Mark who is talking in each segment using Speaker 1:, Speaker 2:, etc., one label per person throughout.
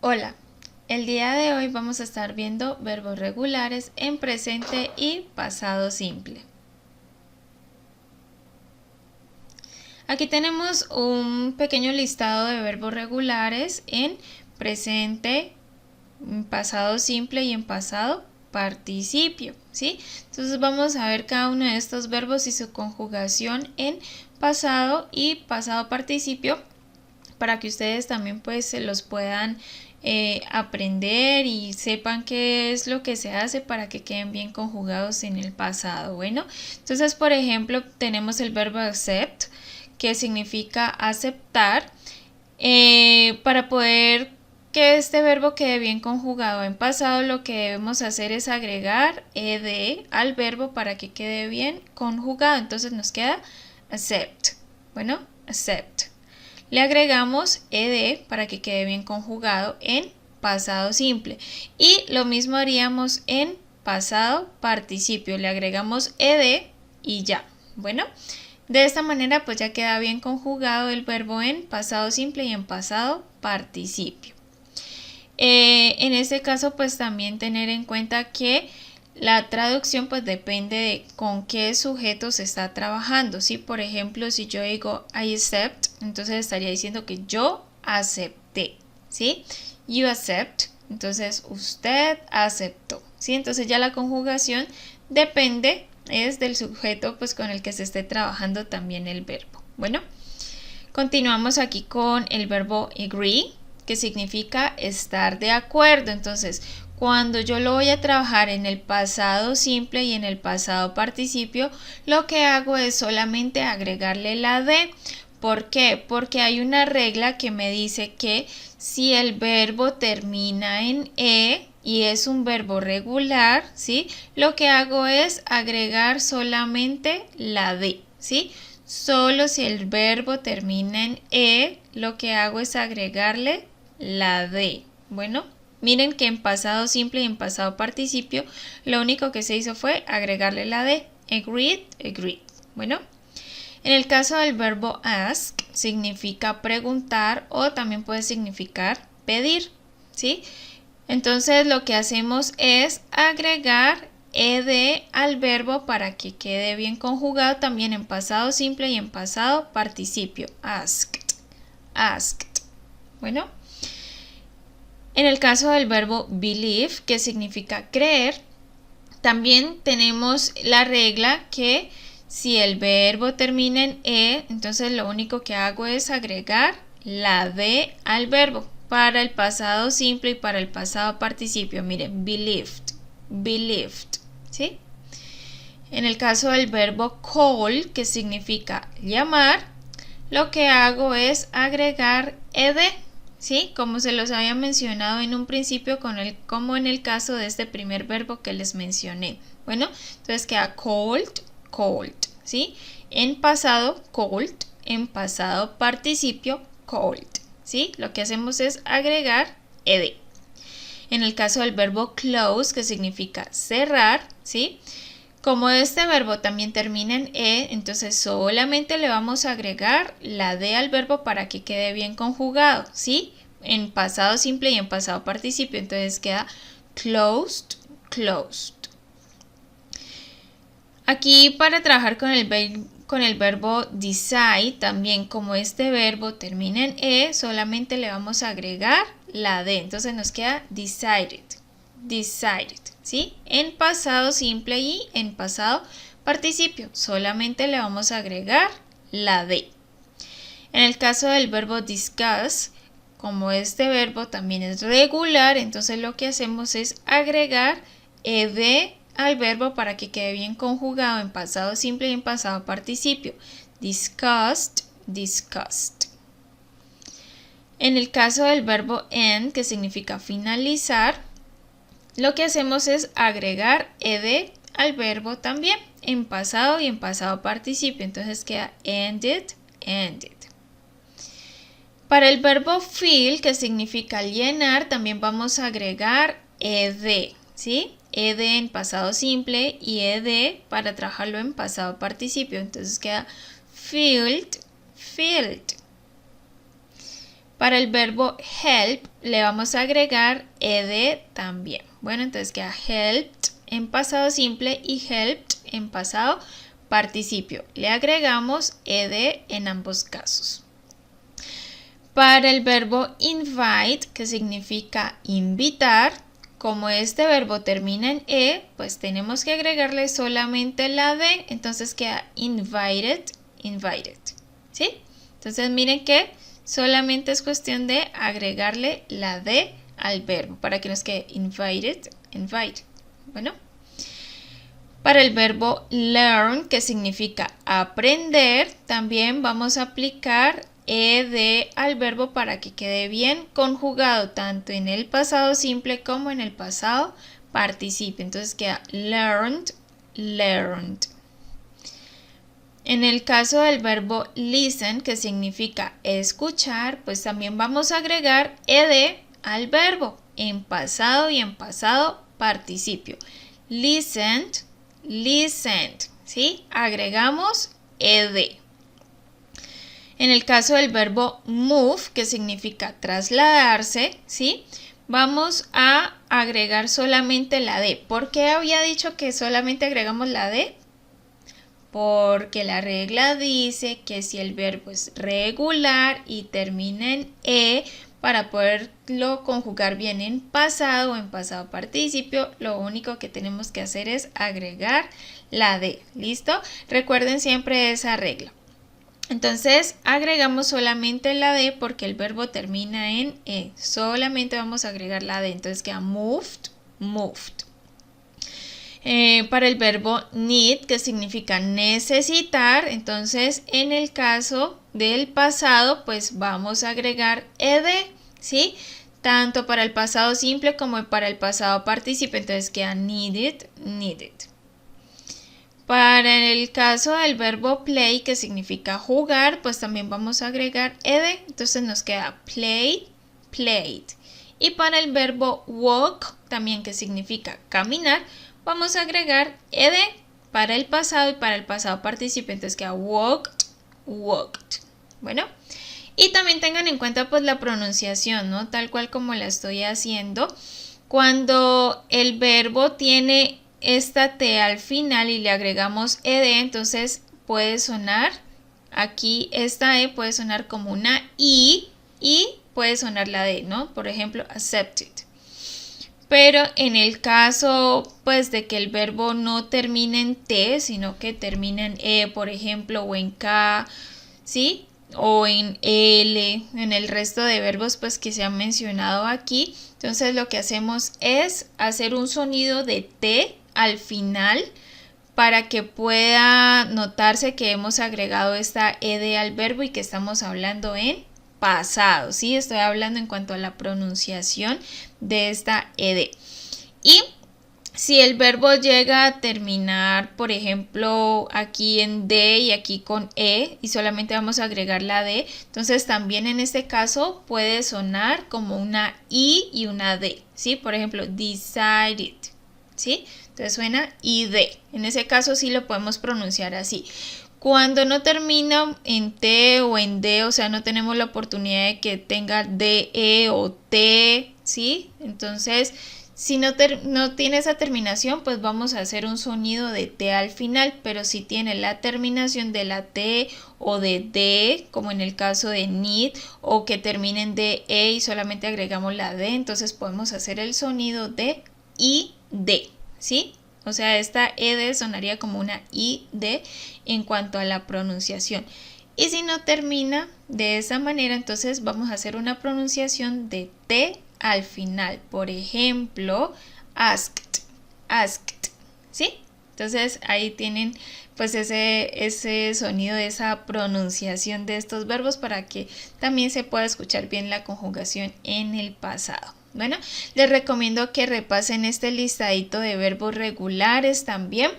Speaker 1: Hola, el día de hoy vamos a estar viendo verbos regulares en presente y pasado simple. Aquí tenemos un pequeño listado de verbos regulares en presente, en pasado simple y en pasado participio, ¿sí? Entonces vamos a ver cada uno de estos verbos y su conjugación en pasado y pasado participio para que ustedes también pues se los puedan aprender y sepan qué es lo que se hace para que queden bien conjugados en el pasado. Bueno, entonces por ejemplo tenemos el verbo accept, que significa aceptar. Para poder que este verbo quede bien conjugado en pasado, lo que debemos hacer es agregar ed al verbo para que quede bien conjugado. Entonces nos queda accept. Bueno, accept. Le agregamos ed para que quede bien conjugado en pasado simple. Y lo mismo haríamos en pasado participio. Le agregamos ed y ya. Bueno, de esta manera pues ya queda bien conjugado el verbo en pasado simple y en pasado participio. En este caso pues también tener en cuenta que la traducción pues depende de con qué sujeto se está trabajando, ¿sí? Por ejemplo, si yo digo I accept, entonces estaría diciendo que yo acepté, ¿sí? You accept, entonces usted aceptó, ¿sí? Entonces ya la conjugación depende es del sujeto pues con el que se esté trabajando también el verbo. Bueno, continuamos aquí con el verbo agree, que significa estar de acuerdo. Entonces, cuando yo lo voy a trabajar en el pasado simple y en el pasado participio, lo que hago es solamente agregarle la de. ¿Por qué? Porque hay una regla que me dice que si el verbo termina en y es un verbo regular, ¿sí? Lo que hago es agregar solamente la de, ¿sí? Solo si el verbo termina en lo que hago es agregarle la de. Bueno, miren que en pasado simple y en pasado participio, lo único que se hizo fue agregarle la de. Agreed, agreed. Bueno, en el caso del verbo ask, significa preguntar o también puede significar pedir, ¿sí? Entonces lo que hacemos es agregar ed al verbo para que quede bien conjugado también en pasado simple y en pasado participio. Asked, asked. Bueno, en el caso del verbo believe, que significa creer, también tenemos la regla que si el verbo termina en entonces lo único que hago es agregar la de al verbo para el pasado simple y para el pasado participio. Miren, believed, believed, ¿sí? En el caso del verbo call, que significa llamar, lo que hago es agregar ed, ¿sí? Como se los había mencionado en un principio como en el caso de este primer verbo que les mencioné. Bueno, entonces queda called, called, ¿sí? En pasado, called, en pasado participio, called, ¿sí? Lo que hacemos es agregar ed. En el caso del verbo close, que significa cerrar, ¿sí? Como este verbo también termina en entonces solamente le vamos a agregar la de al verbo para que quede bien conjugado, ¿sí? En pasado simple y en pasado participio, entonces queda closed, closed. Aquí para trabajar con el verbo decide, también como este verbo termina en solamente le vamos a agregar la de, entonces nos queda decided, decided, ¿sí? En pasado simple y en pasado participio, solamente le vamos a agregar la de. En el caso del verbo discuss, como este verbo también es regular, entonces lo que hacemos es agregar ed al verbo para que quede bien conjugado en pasado simple y en pasado participio. Discussed, discussed. En el caso del verbo end, que significa finalizar, lo que hacemos es agregar ed al verbo también en pasado y en pasado participio. Entonces queda ended, ended. Para el verbo fill, que significa llenar, también vamos a agregar ed, ¿sí? Ed en pasado simple y ed para trabajarlo en pasado participio. Entonces queda filled, filled. Para el verbo help le vamos a agregar ed también. Bueno, entonces queda helped en pasado simple y helped en pasado participio. Le agregamos ed en ambos casos. Para el verbo invite, que significa invitar, como este verbo termina en e, pues tenemos que agregarle solamente la d, entonces queda invited, invited. ¿Sí? Entonces miren que solamente es cuestión de agregarle la d al verbo para que nos quede invited, invite. Bueno. Para el verbo learn, que significa aprender, también vamos a aplicar ed al verbo para que quede bien conjugado tanto en el pasado simple como en el pasado participio. Entonces queda learned, learned. En el caso del verbo listen, que significa escuchar, pues también vamos a agregar ed al verbo en pasado y en pasado participio. Listened, listened, ¿sí? Agregamos ed. En el caso del verbo move, que significa trasladarse, ¿sí? Vamos a agregar solamente la d. ¿Por qué había dicho que solamente agregamos la d? Porque la regla dice que si el verbo es regular y termina en e, para poderlo conjugar bien en pasado o en pasado participio, lo único que tenemos que hacer es agregar la d. ¿Listo? Recuerden siempre esa regla. Entonces agregamos solamente la d porque el verbo termina en e. Solamente vamos a agregar la d. Entonces queda moved, moved. Para el verbo need, que significa necesitar, entonces en el caso del pasado, pues vamos a agregar ed, ¿sí? Tanto para el pasado simple como para el pasado participio, entonces queda needed, needed. Para el caso del verbo play, que significa jugar, pues también vamos a agregar ed, entonces nos queda play, played. Y para el verbo walk, también que significa caminar, vamos a agregar ed para el pasado y para el pasado participio, entonces queda walked, walked. Bueno, y también tengan en cuenta pues la pronunciación, ¿no? Tal cual como la estoy haciendo. Cuando el verbo tiene esta T al final y le agregamos ed, entonces puede sonar, aquí esta E puede sonar como una I y puede sonar la D, ¿no? Por ejemplo, accepted. Pero en el caso pues de que el verbo no termine en T, sino que termine en E, por ejemplo, o en K, ¿sí? O en L, en el resto de verbos pues que se han mencionado aquí. Entonces lo que hacemos es hacer un sonido de T al final para que pueda notarse que hemos agregado esta ed al verbo y que estamos hablando en pasado, ¿sí? Estoy hablando en cuanto a la pronunciación de esta ed. Y si el verbo llega a terminar, por ejemplo, aquí en D y aquí con E y solamente vamos a agregar la D, entonces también en este caso puede sonar como una I y una D, ¿sí? Por ejemplo, decided, ¿sí? Entonces suena ID. En ese caso sí lo podemos pronunciar así. Cuando no termina en T o en D, o sea, no tenemos la oportunidad de que tenga DE o T, ¿sí? Entonces, si no tiene esa terminación, pues vamos a hacer un sonido de T al final, pero si tiene la terminación de la T o de D, como en el caso de need, o que termine en DE y solamente agregamos la D, entonces podemos hacer el sonido de ID, ¿sí? O sea, esta ed sonaría como una id en cuanto a la pronunciación. Y si no termina de esa manera, entonces vamos a hacer una pronunciación de T al final. Por ejemplo, asked, asked, ¿sí? Entonces ahí tienen pues ese sonido, esa pronunciación de estos verbos para que también se pueda escuchar bien la conjugación en el pasado. Bueno, les recomiendo que repasen este listadito de verbos regulares también.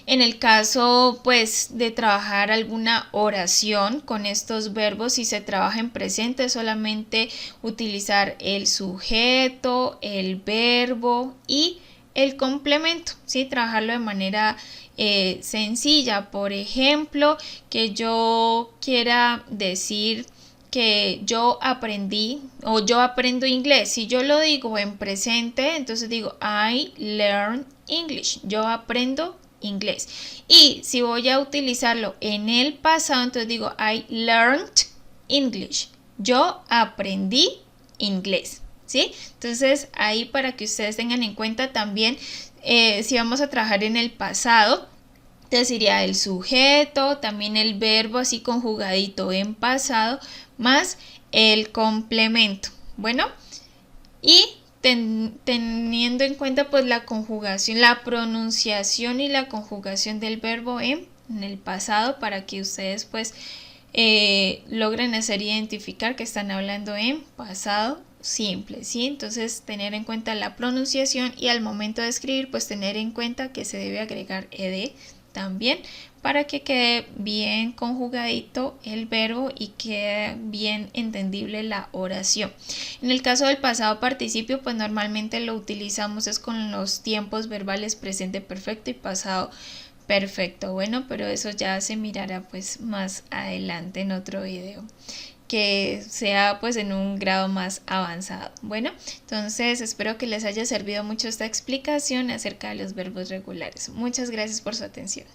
Speaker 1: En el caso, pues, de trabajar alguna oración con estos verbos, si se trabaja en presente, solamente utilizar el sujeto, el verbo y el complemento, ¿sí? Trabajarlo de manera sencilla. Por ejemplo, que yo quiera decir que yo aprendí o yo aprendo inglés. Si yo lo digo en presente, entonces digo I learn English. Yo aprendo inglés. Y si voy a utilizarlo en el pasado, entonces digo I learned English. Yo aprendí inglés. ¿Sí? Entonces ahí para que ustedes tengan en cuenta también si vamos a trabajar en el pasado, entonces iría el sujeto, también el verbo así conjugadito en pasado, más el complemento. Bueno, y teniendo en cuenta pues la conjugación, la pronunciación y la conjugación del verbo en el pasado para que ustedes pues logren hacer identificar que están hablando en pasado simple, ¿sí? Entonces tener en cuenta la pronunciación y al momento de escribir pues tener en cuenta que se debe agregar ed también para que quede bien conjugadito el verbo y quede bien entendible la oración. En el caso del pasado participio pues normalmente lo utilizamos es con los tiempos verbales presente perfecto y pasado perfecto. Bueno, pero eso ya se mirará pues más adelante en otro video que sea pues en un grado más avanzado. Bueno, entonces espero que les haya servido mucho esta explicación acerca de los verbos regulares. Muchas gracias por su atención.